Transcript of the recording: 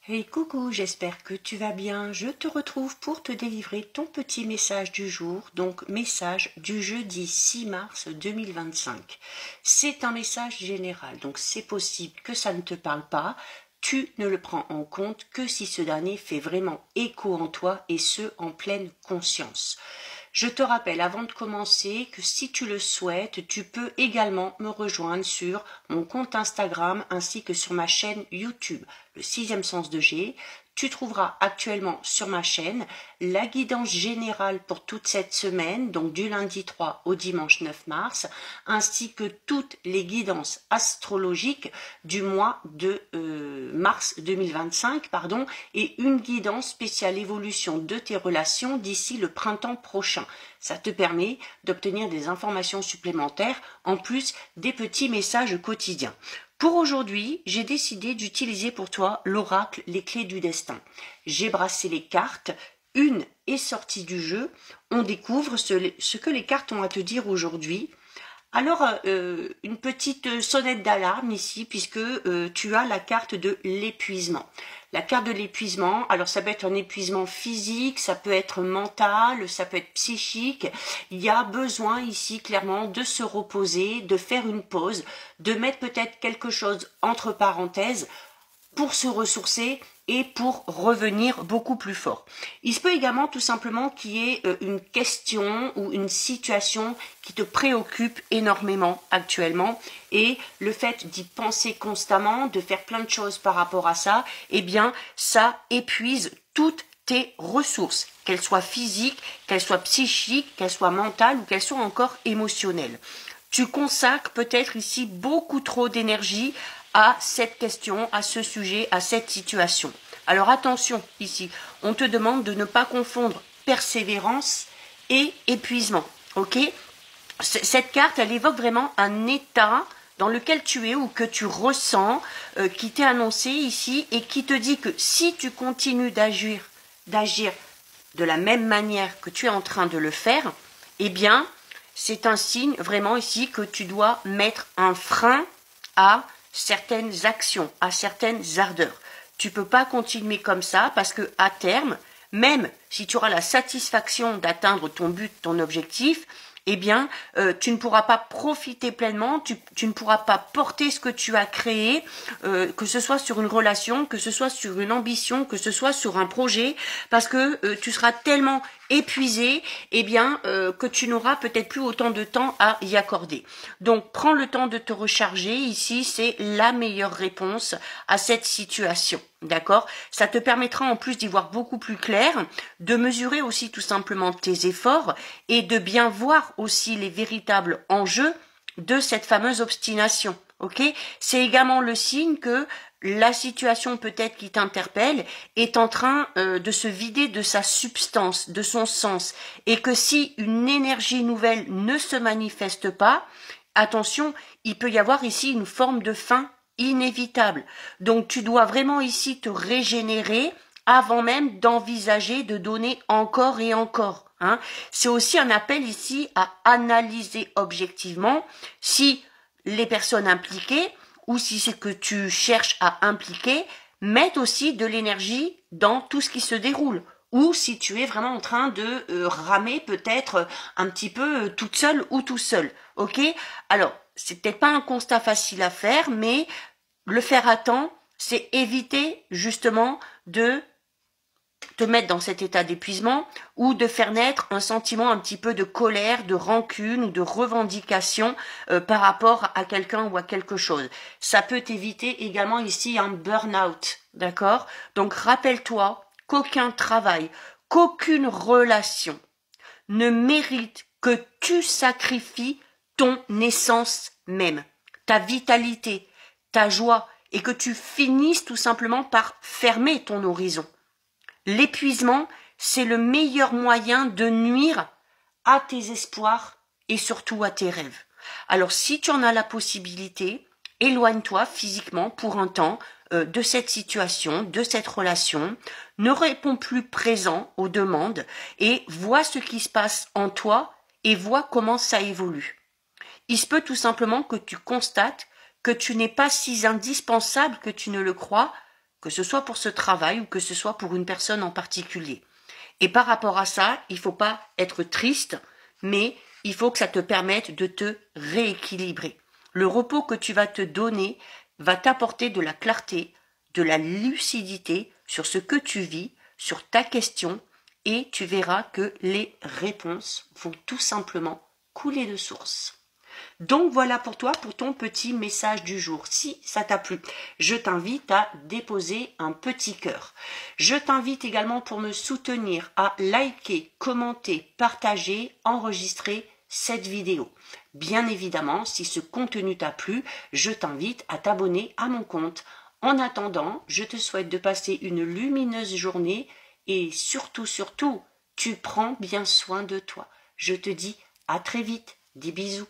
Hey coucou, j'espère que tu vas bien. Je te retrouve pour te délivrer ton petit message du jour, donc message du jeudi 6 mars 2025. C'est un message général, donc c'est possible que ça ne te parle pas. Tu ne le prends en compte que si ce dernier fait vraiment écho en toi et ce en pleine conscience. Je te rappelle avant de commencer que si tu le souhaites, tu peux également me rejoindre sur mon compte Instagram ainsi que sur ma chaîne YouTube, le sixième sens de G. Tu trouveras actuellement sur ma chaîne la guidance générale pour toute cette semaine, donc du lundi 3 au dimanche 9 mars, ainsi que toutes les guidances astrologiques du mois de mars 2025, et une guidance spéciale évolution de tes relations d'ici le printemps prochain. Ça te permet d'obtenir des informations supplémentaires en plus des petits messages quotidiens. Pour aujourd'hui, j'ai décidé d'utiliser pour toi l'oracle Les Clés du Destin. J'ai brassé les cartes, une est sortie du jeu, on découvre ce que les cartes ont à te dire aujourd'hui. Alors, une petite sonnette d'alarme ici, puisque tu as la carte de l'épuisement. La carte de l'épuisement, alors ça peut être un épuisement physique, ça peut être mental, ça peut être psychique. Il y a besoin ici clairement de se reposer, de faire une pause, de mettre peut-être quelque chose entre parenthèses pour se ressourcer et pour revenir beaucoup plus fort. Il se peut également tout simplement qu'il y ait une question ou une situation qui te préoccupe énormément actuellement et le fait d'y penser constamment, de faire plein de choses par rapport à ça, eh bien ça épuise toutes tes ressources, qu'elles soient physiques, qu'elles soient psychiques, qu'elles soient mentales ou qu'elles soient encore émotionnelles. Tu consacres peut-être ici beaucoup trop d'énergie à cette question, à ce sujet, à cette situation. Alors attention ici, on te demande de ne pas confondre persévérance et épuisement, ok? Cette carte, elle évoque vraiment un état dans lequel tu es ou que tu ressens, qui t'est annoncé ici et qui te dit que si tu continues d'agir de la même manière que tu es en train de le faire, eh bien, c'est un signe vraiment ici que tu dois mettre un frein à certaines actions, à certaines ardeurs. Tu peux pas continuer comme ça parce que à terme, même si tu auras la satisfaction d'atteindre ton but, ton objectif, eh bien, tu ne pourras pas profiter pleinement, tu ne pourras pas porter ce que tu as créé, que ce soit sur une relation, que ce soit sur une ambition, que ce soit sur un projet, parce que tu seras tellement épuisé, eh bien, que tu n'auras peut-être plus autant de temps à y accorder. Donc, prends le temps de te recharger. Ici, c'est la meilleure réponse à cette situation. D'accord? Ça te permettra en plus d'y voir beaucoup plus clair, de mesurer aussi tout simplement tes efforts et de bien voir aussi les véritables enjeux de cette fameuse obstination. Ok? C'est également le signe que la situation peut-être qui t'interpelle est en train de se vider de sa substance, de son sens, et que si une énergie nouvelle ne se manifeste pas, attention, il peut y avoir ici une forme de fin inévitable. Donc tu dois vraiment ici te régénérer avant même d'envisager de donner encore et encore. Hein. C'est aussi un appel ici à analyser objectivement si les personnes impliquées ou si c'est que tu cherches à impliquer mettent aussi de l'énergie dans tout ce qui se déroule. Ou si tu es vraiment en train de ramer peut-être un petit peu toute seule ou tout seul. Ok? Alors, c'est peut-être pas un constat facile à faire, mais le faire à temps, c'est éviter justement de te mettre dans cet état d'épuisement ou de faire naître un sentiment un petit peu de colère, de rancune ou de revendication par rapport à quelqu'un ou à quelque chose. Ça peut t'éviter également ici un burn-out, d'accord? Donc rappelle-toi qu'aucun travail, qu'aucune relation ne mérite que tu sacrifies ton essence même, ta vitalité, ta joie, et que tu finisses tout simplement par fermer ton horizon. L'épuisement, c'est le meilleur moyen de nuire à tes espoirs et surtout à tes rêves. Alors si tu en as la possibilité, éloigne-toi physiquement pour un temps de cette situation, de cette relation, ne réponds plus présent aux demandes et vois ce qui se passe en toi et vois comment ça évolue. Il se peut tout simplement que tu constates que tu n'es pas si indispensable que tu ne le crois, que ce soit pour ce travail ou que ce soit pour une personne en particulier. Et par rapport à ça, il ne faut pas être triste, mais il faut que ça te permette de te rééquilibrer. Le repos que tu vas te donner va t'apporter de la clarté, de la lucidité sur ce que tu vis, sur ta question, et tu verras que les réponses vont tout simplement couler de source. Donc voilà pour toi, pour ton petit message du jour. Si ça t'a plu, je t'invite à déposer un petit cœur. Je t'invite également pour me soutenir à liker, commenter, partager, enregistrer cette vidéo. Bien évidemment, si ce contenu t'a plu, je t'invite à t'abonner à mon compte. En attendant, je te souhaite de passer une lumineuse journée et surtout, tu prends bien soin de toi. Je te dis à très vite. Des bisous.